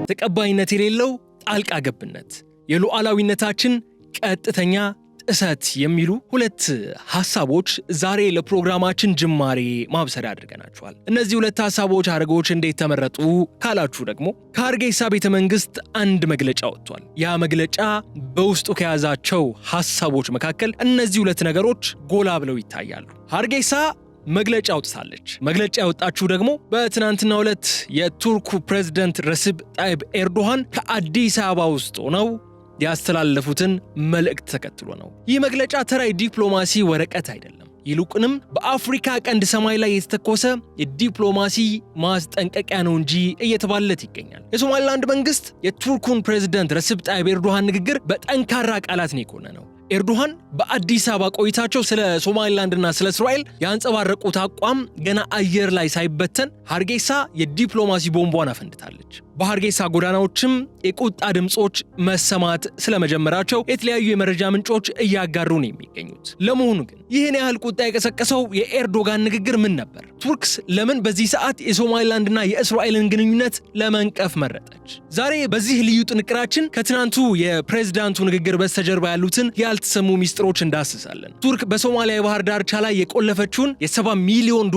ተቀባይነት የሌለው ጣልቃ ገብነት፣ የሉዓላዊነታችን ቀጥተኛ ጥሰት የሚሉ ሁለት ሐሳቦች ዛሬ ለፕሮግራማችን ጅማሬ ማብሰሪያ አድርገናቸዋል። እነዚህ ሁለት ሐሳቦች አርገዎች እንዴት ተመረጡ ካላችሁ ደግሞ ከሀርጌሳ ቤተ መንግስት አንድ መግለጫ ወጥቷል። ያ መግለጫ በውስጡ ከያዛቸው ሐሳቦች መካከል እነዚህ ሁለት ነገሮች ጎላ ብለው ይታያሉ። ሀርጌሳ መግለጫ አውጥታለች። መግለጫ ያወጣችው ደግሞ በትናንትናው ዕለት የቱርኩ ፕሬዝዳንት ረሲብ ጣይብ ኤርዶሃን ከአዲስ አበባ ውስጥ ሆነው ያስተላለፉትን መልእክት ተከትሎ ነው። ይህ መግለጫ ተራ ዲፕሎማሲ ወረቀት አይደለም። ይልቁንም በአፍሪካ ቀንድ ሰማይ ላይ የተተኮሰ የዲፕሎማሲ ማስጠንቀቂያ ነው እንጂ እየተባለለት ይገኛል። የሶማሊላንድ መንግስት የቱርኩን ፕሬዝዳንት ረሲብ ጣይብ ኤርዶሃን ንግግር በጠንካራ ቃላት ነው የኮነነው። ኤርዶሃን በአዲስ አበባ ቆይታቸው ስለ ሶማሊላንድና ስለ እስራኤል ያንጸባረቁት አቋም ገና አየር ላይ ሳይበተን ሀርጌሳ የዲፕሎማሲ ቦምቧን አፈንድታለች። በሀርጌሳ ጎዳናዎችም የቁጣ ድምጾች መሰማት ስለመጀመራቸው የተለያዩ የመረጃ ምንጮች እያጋሩ ነው የሚገኙት። ለመሆኑ ግን ይህን ያህል ቁጣ የቀሰቀሰው የኤርዶጋን ንግግር ምን ነበር? ቱርክስ ለምን በዚህ ሰዓት የሶማሊላንድና የእስራኤልን ግንኙነት ለመንቀፍ መረጠች? ዛሬ በዚህ ልዩ ጥንቅራችን ከትናንቱ የፕሬዝዳንቱ ንግግር በስተጀርባ ያሉትን ያልተሰሙ ሚስጥሮች እንዳስሳለን። ቱርክ በሶማሊያ የባህር ዳርቻ ላይ የቆለፈችውን የ$70 ሚሊዮን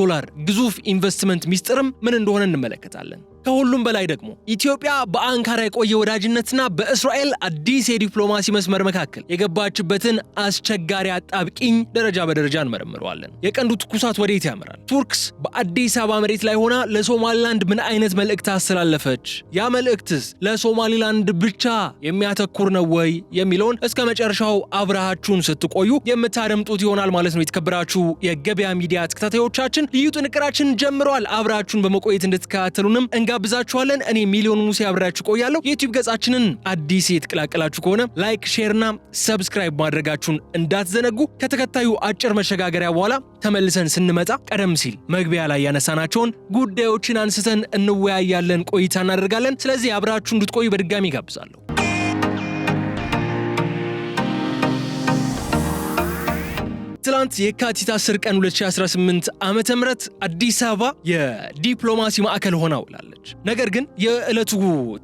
ግዙፍ ኢንቨስትመንት ሚስጥርም ምን እንደሆነ እንመለከታለን። ከሁሉም በላይ ደግሞ ኢትዮጵያ በአንካራ የቆየ ወዳጅነትና በእስራኤል አዲስ የዲፕሎማሲ መስመር መካከል የገባችበትን አስቸጋሪ አጣብቂኝ ደረጃ በደረጃ እንመረምረዋለን። የቀንዱ ትኩሳት ወዴት ያመራል? ቱርክስ በአዲስ አበባ መሬት ላይ ሆና ለሶማሊላንድ ምን አይነት መልእክት አስተላለፈች? ያ መልእክትስ ለሶማሊላንድ ብቻ የሚያተኩር ነው ወይ የሚለውን እስከ መጨረሻው አብራችሁን ስትቆዩ የምታደምጡት ይሆናል ማለት ነው። የተከበራችሁ የገበያ ሚዲያ ተከታታዮቻችን ልዩ ጥንቅራችን ጀምሯል። አብራችሁን በመቆየት እንድትከታተሉንም እንጋብዛችኋለን። እኔ ሚሊዮን ሙሴ አብራችሁ ቆያለሁ። የዩቲዩብ ገጻችንን አዲስ የተቀላቀላችሁ ከሆነ ላይክ፣ ሼርና ሰብስክራይብ ማድረጋችሁን እንዳትዘነጉ። ከተከታዩ አጭር መሸጋገሪያ በኋላ ተመልሰን ስንመጣ ቀደም ሲል መግቢያ ላይ ያነሳናቸውን ጉዳዮችን አንስተን እንወያያለን፣ ቆይታ እናደርጋለን። ስለዚህ አብራችሁ እንድትቆዩ በድጋሚ ጋብዛለሁ። ትላንት የካቲት 10 ቀን 2018 ዓመተ ምህረት አዲስ አበባ የዲፕሎማሲ ማዕከል ሆና ውላለች። ነገር ግን የዕለቱ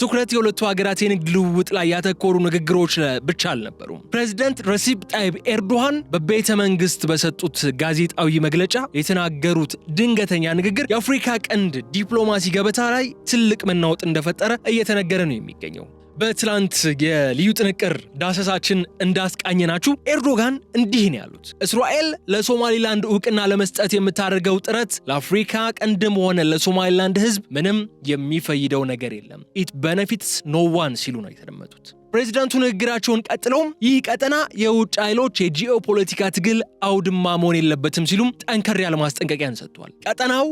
ትኩረት የሁለቱ ሀገራት የንግድ ልውውጥ ላይ ያተኮሩ ንግግሮች ብቻ አልነበሩም። ፕሬዝዳንት ረሲብ ጣይብ ኤርዶሃን በቤተ መንግስት በሰጡት ጋዜጣዊ መግለጫ የተናገሩት ድንገተኛ ንግግር የአፍሪካ ቀንድ ዲፕሎማሲ ገበታ ላይ ትልቅ መናወጥ እንደፈጠረ እየተነገረ ነው የሚገኘው። በትላንት የልዩ ጥንቅር ዳሰሳችን እንዳስቃኘናችሁ ኤርዶጋን እንዲህ ነው ያሉት። እስራኤል ለሶማሊላንድ ዕውቅና ለመስጠት የምታደርገው ጥረት ለአፍሪካ ቀንድም ሆነ ለሶማሊላንድ ሕዝብ ምንም የሚፈይደው ነገር የለም። ኢት ቤኔፊትስ ኖ ዋን ሲሉ ነው የተደመጡት። ፕሬዝዳንቱ ንግግራቸውን ቀጥለውም ይህ ቀጠና የውጭ ኃይሎች የጂኦፖለቲካ ትግል አውድማ መሆን የለበትም ሲሉም ጠንከር ያለ ማስጠንቀቂያን ሰጥቷል። ቀጠናው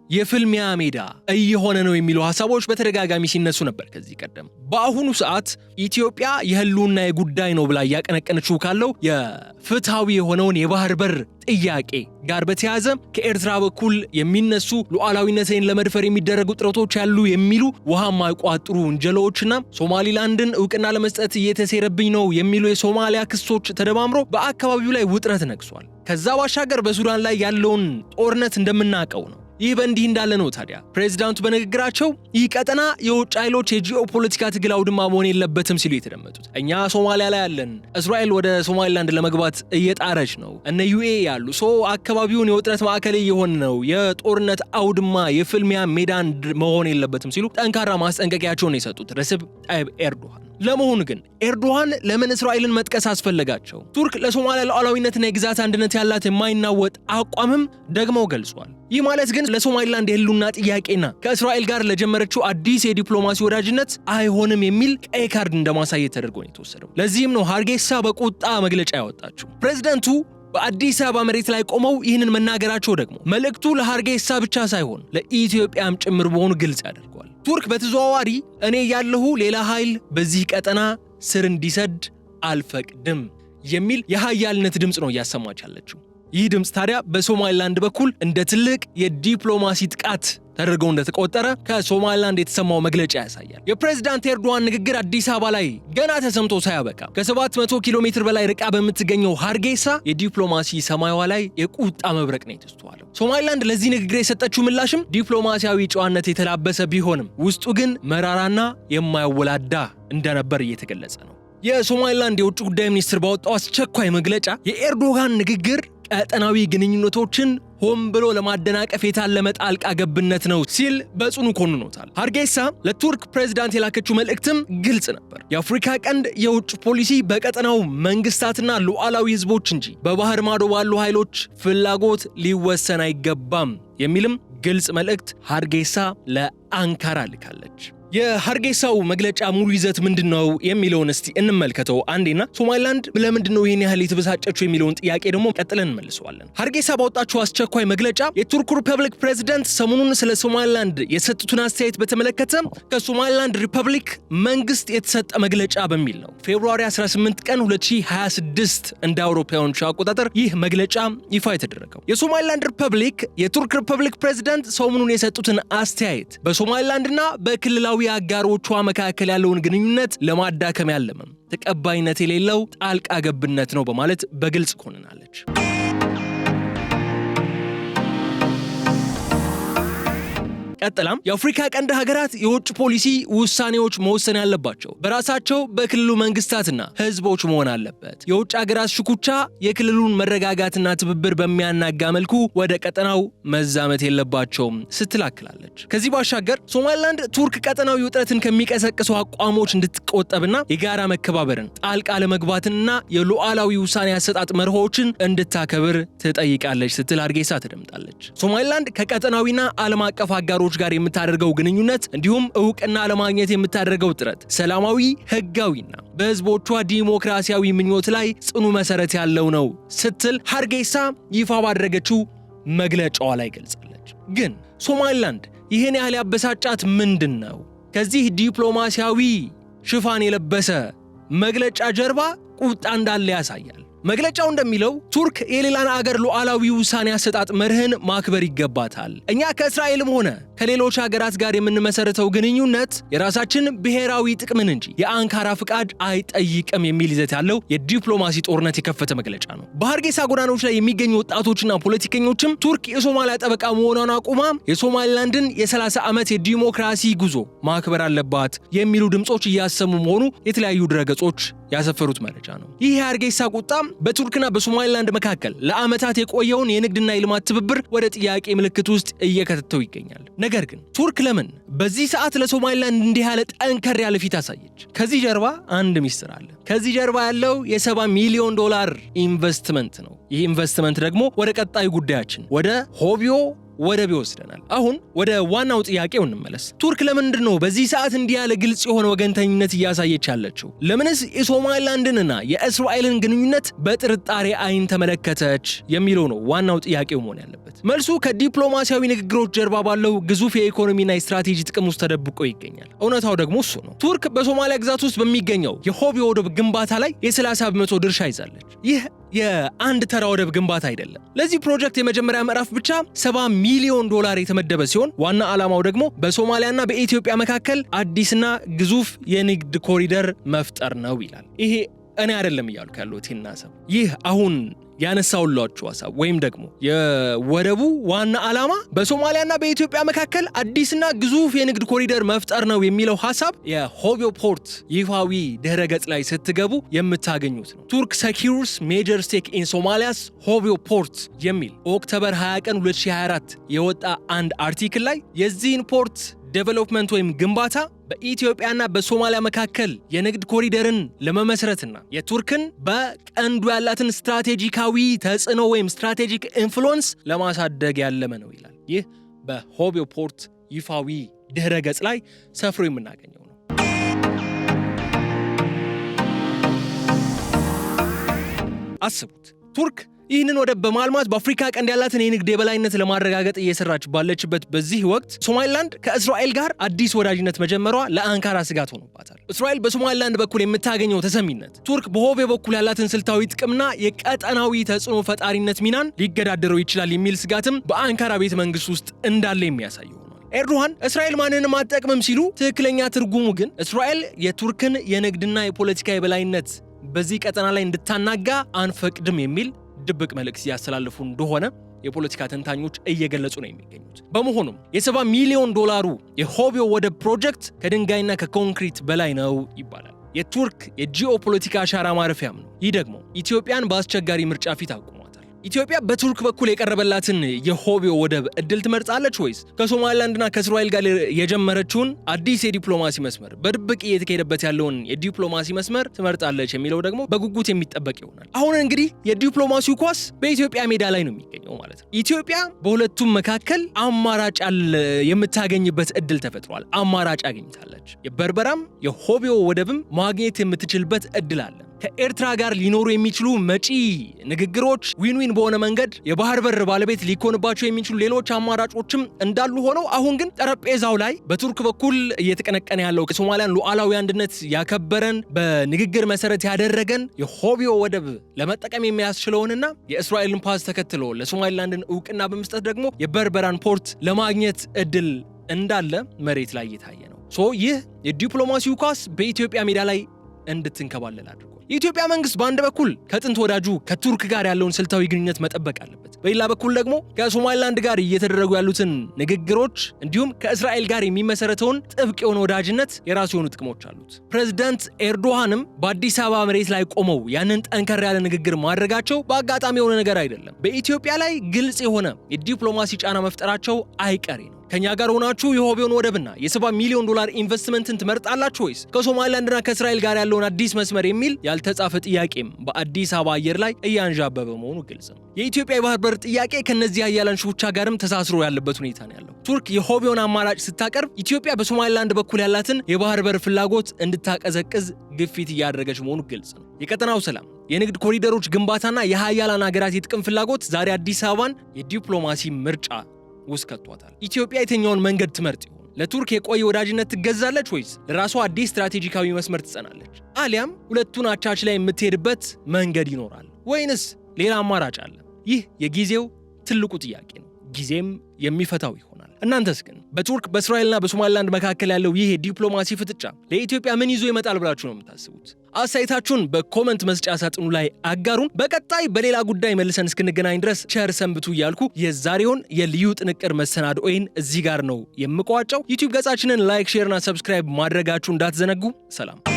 የፍልሚያ ሜዳ እየሆነ ነው የሚሉ ሐሳቦች በተደጋጋሚ ሲነሱ ነበር ከዚህ ቀደም። በአሁኑ ሰዓት ኢትዮጵያ የህልውና ጉዳይ ነው ብላ ያቀነቀነችው ካለው የፍትሃዊ የሆነውን የባህር በር ጥያቄ ጋር በተያያዘ ከኤርትራ በኩል የሚነሱ ሉዓላዊነትን ለመድፈር የሚደረጉ ጥረቶች ያሉ የሚሉ ውሃ ማይቋጥሩ ወንጀሎችና ሶማሊላንድን ዕውቅና ለመስጠት እየተሴረብኝ ነው የሚሉ የሶማሊያ ክሶች ተደማምሮ በአካባቢው ላይ ውጥረት ነግሷል። ከዛ ባሻገር በሱዳን ላይ ያለውን ጦርነት እንደምናውቀው ነው። ይህ በእንዲህ እንዳለ ነው ታዲያ ፕሬዝዳንቱ በንግግራቸው ይህ ቀጠና የውጭ ኃይሎች የጂኦፖለቲካ ትግል አውድማ መሆን የለበትም ሲሉ የተደመጡት። እኛ ሶማሊያ ላይ ያለን፣ እስራኤል ወደ ሶማሊላንድ ለመግባት እየጣረች ነው፣ እነ ዩኤ ያሉ አካባቢውን የውጥረት ማዕከል እየሆነ ነው፣ የጦርነት አውድማ የፍልሚያ ሜዳን መሆን የለበትም ሲሉ ጠንካራ ማስጠንቀቂያቸውን የሰጡት ረሲብ ጣይብ ኤርዶሃን። ለመሆኑ ግን ኤርዶሃን ለምን እስራኤልን መጥቀስ አስፈለጋቸው? ቱርክ ለሶማሊያ ሉዓላዊነትና የግዛት አንድነት ያላት የማይናወጥ አቋምም ደግመው ገልጿል። ይህ ማለት ግን ለሶማሊላንድ የህልውና ጥያቄና ከእስራኤል ጋር ለጀመረችው አዲስ የዲፕሎማሲ ወዳጅነት አይሆንም የሚል ቀይ ካርድ እንደማሳየት ተደርጎ ነው የተወሰደው። ለዚህም ነው ሀርጌሳ በቁጣ መግለጫ ያወጣችው። ፕሬዝዳንቱ በአዲስ አበባ መሬት ላይ ቆመው ይህንን መናገራቸው ደግሞ መልእክቱ ለሀርጌሳ ብቻ ሳይሆን ለኢትዮጵያም ጭምር መሆኑ ግልጽ ያደርገዋል። ቱርክ በተዘዋዋሪ እኔ ያለሁ ሌላ ኃይል በዚህ ቀጠና ስር እንዲሰድ አልፈቅድም የሚል የኃያልነት ድምፅ ነው እያሰማች ያለችው። ይህ ድምፅ ታዲያ በሶማሊላንድ በኩል እንደ ትልቅ የዲፕሎማሲ ጥቃት ተደርገው እንደተቆጠረ ከሶማሊላንድ የተሰማው መግለጫ ያሳያል። የፕሬዝዳንት ኤርዶዋን ንግግር አዲስ አበባ ላይ ገና ተሰምቶ ሳያበቃ ከ700 ኪሎ ሜትር በላይ ርቃ በምትገኘው ሃርጌሳ የዲፕሎማሲ ሰማይዋ ላይ የቁጣ መብረቅ ነው የተስተዋለው። ሶማሊላንድ ለዚህ ንግግር የሰጠችው ምላሽም ዲፕሎማሲያዊ ጨዋነት የተላበሰ ቢሆንም ውስጡ ግን መራራና የማያወላዳ እንደነበር እየተገለጸ ነው። የሶማሊላንድ የውጭ ጉዳይ ሚኒስትር ባወጣው አስቸኳይ መግለጫ የኤርዶጋን ንግግር ቀጠናዊ ግንኙነቶችን ሆን ብሎ ለማደናቀፍ የታለመ ጣልቃ ገብነት ነው ሲል በጽኑ ኮንኖታል። ሃርጌሳ ለቱርክ ፕሬዝዳንት የላከችው መልእክትም ግልጽ ነበር። የአፍሪካ ቀንድ የውጭ ፖሊሲ በቀጠናው መንግስታትና ሉዓላዊ ህዝቦች እንጂ በባህር ማዶ ባሉ ኃይሎች ፍላጎት ሊወሰን አይገባም የሚልም ግልጽ መልእክት ሃርጌሳ ለአንካራ ልካለች። የሃርጌሳው መግለጫ ሙሉ ይዘት ምንድነው የሚለውን እስቲ እንመልከተው አንዴና ሶማሊላንድ ለምንድነው ይሄን ያህል የተበሳጨችው የሚለውን ጥያቄ ደግሞ ቀጥለን እንመልሰዋለን። ሃርጌሳ ባወጣችው አስቸኳይ መግለጫ የቱርክ ሪፐብሊክ ፕሬዝዳንት ሰሞኑን ስለ ሶማሊላንድ የሰጡትን አስተያየት በተመለከተ ከሶማሊላንድ ሪፐብሊክ መንግስት የተሰጠ መግለጫ በሚል ነው ፌብሩዋሪ 18 ቀን 2026 እንደ አውሮፓውያኑ አቆጣጠር ይህ መግለጫ ይፋ የተደረገው። የሶማሊላንድ ሪፐብሊክ የቱርክ ሪፐብሊክ ፕሬዝዳንት ሰሞኑን የሰጡትን አስተያየት በሶማሊላንድና በክልላዊ አጋሮቿ መካከል ያለውን ግንኙነት ለማዳከም ያለመም ተቀባይነት የሌለው ጣልቃ ገብነት ነው በማለት በግልጽ ኮንናለች። ቀጥላም የአፍሪካ ቀንድ ሀገራት የውጭ ፖሊሲ ውሳኔዎች መወሰን ያለባቸው በራሳቸው በክልሉ መንግስታትና ህዝቦች መሆን አለበት። የውጭ ሀገራት ሽኩቻ የክልሉን መረጋጋትና ትብብር በሚያናጋ መልኩ ወደ ቀጠናው መዛመት የለባቸውም ስትላክላለች። ከዚህ ባሻገር ሶማሊላንድ ቱርክ ቀጠናዊ ውጥረትን ከሚቀሰቅሱ አቋሞች እንድትቆጠብና የጋራ መከባበርን፣ ጣልቃ ለመግባትንና የሉዓላዊ ውሳኔ አሰጣጥ መርሆችን እንድታከብር ትጠይቃለች ስትል ሃርጌሳ ተደምጣለች። ሶማሊላንድ ከቀጠናዊና ዓለም አቀፍ አጋሮች ጋር የምታደርገው ግንኙነት እንዲሁም እውቅና ለማግኘት የምታደርገው ጥረት ሰላማዊ፣ ህጋዊና በህዝቦቿ ዲሞክራሲያዊ ምኞት ላይ ጽኑ መሰረት ያለው ነው ስትል ሃርጌሳ ይፋ ባደረገችው መግለጫዋ ላይ ገልጻለች። ግን ሶማሊላንድ ይህን ያህል ያበሳጫት ምንድነው? ከዚህ ዲፕሎማሲያዊ ሽፋን የለበሰ መግለጫ ጀርባ ቁጣ እንዳለ ያሳያል። መግለጫው እንደሚለው ቱርክ የሌላን አገር ሉዓላዊ ውሳኔ አሰጣጥ መርህን ማክበር ይገባታል። እኛ ከእስራኤልም ሆነ ከሌሎች ሀገራት ጋር የምንመሰረተው ግንኙነት የራሳችን ብሔራዊ ጥቅምን እንጂ የአንካራ ፍቃድ አይጠይቅም የሚል ይዘት ያለው የዲፕሎማሲ ጦርነት የከፈተ መግለጫ ነው። በሃርጌሳ ጎዳናዎች ላይ የሚገኙ ወጣቶችና ፖለቲከኞችም ቱርክ የሶማሊያ ጠበቃ መሆኗን አቁማ የሶማሊላንድን የ30 ዓመት የዲሞክራሲ ጉዞ ማክበር አለባት የሚሉ ድምጾች እያሰሙ መሆኑ የተለያዩ ድረገጾች ያሰፈሩት መረጃ ነው። ይህ የሃርጌሳ ቁጣ በቱርክና በሶማሊላንድ መካከል ለዓመታት የቆየውን የንግድና የልማት ትብብር ወደ ጥያቄ ምልክት ውስጥ እየከተተው ይገኛል። ነገር ግን ቱርክ ለምን በዚህ ሰዓት ለሶማሊላንድ እንዲህ ያለ ጠንከር ያለ ፊት አሳየች? ከዚህ ጀርባ አንድ ሚስጥር አለ። ከዚህ ጀርባ ያለው የ$70 ሚሊዮን ኢንቨስትመንት ነው። ይህ ኢንቨስትመንት ደግሞ ወደ ቀጣዩ ጉዳያችን ወደ ሆቢዮ ወደብ ይወስደናል። አሁን ወደ ዋናው ጥያቄው እንመለስ። ቱርክ ለምንድነው በዚህ ሰዓት እንዲህ ያለ ግልጽ የሆነ ወገንተኝነት እያሳየች ያለችው? ለምንስ የሶማሊላንድንና የእስራኤልን ግንኙነት በጥርጣሬ አይን ተመለከተች የሚለው ነው ዋናው ጥያቄው መሆን ያለበት። መልሱ ከዲፕሎማሲያዊ ንግግሮች ጀርባ ባለው ግዙፍ የኢኮኖሚና የስትራቴጂ ጥቅም ውስጥ ተደብቆ ይገኛል። እውነታው ደግሞ እሱ ነው። ቱርክ በሶማሊያ ግዛት ውስጥ በሚገኘው የሆቢዮ ወደብ ግንባታ ላይ የ30% ድርሻ ይዛለች። ይህ የአንድ ተራ ወደብ ግንባታ አይደለም። ለዚህ ፕሮጀክት የመጀመሪያ ምዕራፍ ብቻ $70 ሚሊዮን የተመደበ ሲሆን ዋና ዓላማው ደግሞ በሶማሊያና በኢትዮጵያ መካከል አዲስና ግዙፍ የንግድ ኮሪደር መፍጠር ነው ይላል። ይሄ እኔ አይደለም እያልኩ ያለሁት ይህ አሁን ያነሳውላችሁ ሐሳብ ወይም ደግሞ የወደቡ ዋና ዓላማ በሶማሊያና በኢትዮጵያ መካከል አዲስና ግዙፍ የንግድ ኮሪደር መፍጠር ነው የሚለው ሐሳብ የሆቢዮ ፖርት ይፋዊ ድህረ ገጽ ላይ ስትገቡ የምታገኙት ነው። ቱርክ ሴኪዩርስ ሜጀር ስቴክ ኢን ሶማሊያስ ሆቢዮ ፖርት የሚል ኦክቶበር 20 ቀን 2024 የወጣ አንድ አርቲክል ላይ የዚህን ፖርት ዴቨሎፕመንት ወይም ግንባታ በኢትዮጵያና በሶማሊያ መካከል የንግድ ኮሪደርን ለመመስረትና የቱርክን በቀንዱ ያላትን ስትራቴጂካዊ ተጽዕኖ ወይም ስትራቴጂክ ኢንፍሉዌንስ ለማሳደግ ያለመ ነው ይላል። ይህ በሆቢዮ ፖርት ይፋዊ ድህረ ገጽ ላይ ሰፍሮ የምናገኘው ነው። አስቡት፣ ቱርክ ይህንን ወደብ በማልማት በአፍሪካ ቀንድ ያላትን የንግድ የበላይነት ለማረጋገጥ እየሰራች ባለችበት በዚህ ወቅት ሶማሊላንድ ከእስራኤል ጋር አዲስ ወዳጅነት መጀመሯ ለአንካራ ስጋት ሆኖባታል። እስራኤል በሶማሊላንድ በኩል የምታገኘው ተሰሚነት ቱርክ በሆቤ በኩል ያላትን ስልታዊ ጥቅምና የቀጠናዊ ተጽዕኖ ፈጣሪነት ሚናን ሊገዳደረው ይችላል የሚል ስጋትም በአንካራ ቤተ መንግስት ውስጥ እንዳለ የሚያሳይ ሆኗል። ኤርዶሃን እስራኤል ማንንም አትጠቅምም ሲሉ፣ ትክክለኛ ትርጉሙ ግን እስራኤል የቱርክን የንግድና የፖለቲካ የበላይነት በዚህ ቀጠና ላይ እንድታናጋ አንፈቅድም የሚል ድብቅ መልእክት ያስተላልፉ እንደሆነ የፖለቲካ ተንታኞች እየገለጹ ነው የሚገኙት። በመሆኑም የ$70 ሚሊዮን የሆቤ ወደብ ፕሮጀክት ከድንጋይና ከኮንክሪት በላይ ነው ይባላል። የቱርክ የጂኦፖለቲካ አሻራ ማረፊያም ነው። ይህ ደግሞ ኢትዮጵያን በአስቸጋሪ ምርጫ ፊት አቁሟታል። ኢትዮጵያ በቱርክ በኩል የቀረበላትን የሆቤ ወደብ እድል ትመርጣለች ወይስ ከሶማሊላንድና ከእስራኤል ጋር የጀመረችውን አዲስ የዲፕሎማሲ መስመር በድብቅ እየተካሄደበት ያለውን የዲፕሎማሲ መስመር ትመርጣለች የሚለው ደግሞ በጉጉት የሚጠበቅ ይሆናል። አሁን እንግዲህ የዲፕሎማሲው ኳስ በኢትዮጵያ ሜዳ ላይ ነው የሚገኘው ማለት ነው። ኢትዮጵያ በሁለቱም መካከል አማራጭ የምታገኝበት እድል ተፈጥሯል። አማራጭ አግኝታለች። የበርበራም የሆቤ ወደብም ማግኘት የምትችልበት እድል አለ። ከኤርትራ ጋር ሊኖሩ የሚችሉ መጪ ንግግሮች ዊን በሆነ መንገድ የባህር በር ባለቤት ሊኮንባቸው የሚችሉ ሌሎች አማራጮችም እንዳሉ ሆነው አሁን ግን ጠረጴዛው ላይ በቱርክ በኩል እየተቀነቀነ ያለው ከሶማሊያን ሉዓላዊ አንድነት ያከበረን በንግግር መሰረት ያደረገን የሆቤ ወደብ ለመጠቀም የሚያስችለውንና የእስራኤልን ፓስ ተከትሎ ለሶማሊላንድን እውቅና በመስጠት ደግሞ የበርበራን ፖርት ለማግኘት እድል እንዳለ መሬት ላይ እየታየ ነው። ይህ የዲፕሎማሲው ኳስ በኢትዮጵያ ሜዳ ላይ እንድትንከባለል አድርጓል። የኢትዮጵያ መንግስት በአንድ በኩል ከጥንት ወዳጁ ከቱርክ ጋር ያለውን ስልታዊ ግንኙነት መጠበቅ አለበት። በሌላ በኩል ደግሞ ከሶማሊላንድ ጋር እየተደረጉ ያሉትን ንግግሮች እንዲሁም ከእስራኤል ጋር የሚመሰረተውን ጥብቅ የሆነ ወዳጅነት የራሱ የሆኑ ጥቅሞች አሉት። ፕሬዝዳንት ኤርዶሃንም በአዲስ አበባ መሬት ላይ ቆመው ያንን ጠንከር ያለ ንግግር ማድረጋቸው በአጋጣሚ የሆነ ነገር አይደለም። በኢትዮጵያ ላይ ግልጽ የሆነ የዲፕሎማሲ ጫና መፍጠራቸው አይቀሬ ነው። ከኛ ጋር ሆናችሁ የሆቤውን ወደብና የ$70 ሚሊዮን ኢንቨስትመንትን ትመርጣላችሁ ወይስ ከሶማሊላንድና ከእስራኤል ጋር ያለውን አዲስ መስመር የሚል ያልተጻፈ ጥያቄም በአዲስ አበባ አየር ላይ እያንዣበበ መሆኑ ግልጽ ነው። የኢትዮጵያ የባህር በር ጥያቄ ከነዚህ ኃያላን ሽኩቻ ጋርም ተሳስሮ ያለበት ሁኔታ ነው ያለው። ቱርክ የሆቤውን አማራጭ ስታቀርብ ኢትዮጵያ በሶማሊላንድ በኩል ያላትን የባህር በር ፍላጎት እንድታቀዘቅዝ ግፊት እያደረገች መሆኑ ግልጽ ነው። የቀጠናው ሰላም፣ የንግድ ኮሪደሮች ግንባታና የኃያላን ሀገራት የጥቅም ፍላጎት ዛሬ አዲስ አበባን የዲፕሎማሲ ምርጫ ውስጥ ከቷታል። ኢትዮጵያ የትኛውን መንገድ ትመርጥ ይሆን? ለቱርክ የቆየ ወዳጅነት ትገዛለች ወይስ ለራሷ አዲስ ስትራቴጂካዊ መስመር ትጸናለች? አሊያም ሁለቱን አቻችላ የምትሄድበት መንገድ ይኖራል ወይንስ ሌላ አማራጭ አለ? ይህ የጊዜው ትልቁ ጥያቄ ነው። ጊዜም የሚፈታው ይሆናል። እናንተስ ግን በቱርክ በእስራኤልና በሶማሊላንድ መካከል ያለው ይህ የዲፕሎማሲ ፍጥጫ ለኢትዮጵያ ምን ይዞ ይመጣል ብላችሁ ነው የምታስቡት? አስተያየታችሁን በኮመንት መስጫ ሳጥኑ ላይ አጋሩን። በቀጣይ በሌላ ጉዳይ መልሰን እስክንገናኝ ድረስ ቸር ሰንብቱ እያልኩ የዛሬውን የልዩ ጥንቅር መሰናዶዬን እዚህ ጋር ነው የምቋጨው። ዩቲዩብ ገጻችንን ላይክ፣ ሼርና ሰብስክራይብ ማድረጋችሁ እንዳትዘነጉ። ሰላም።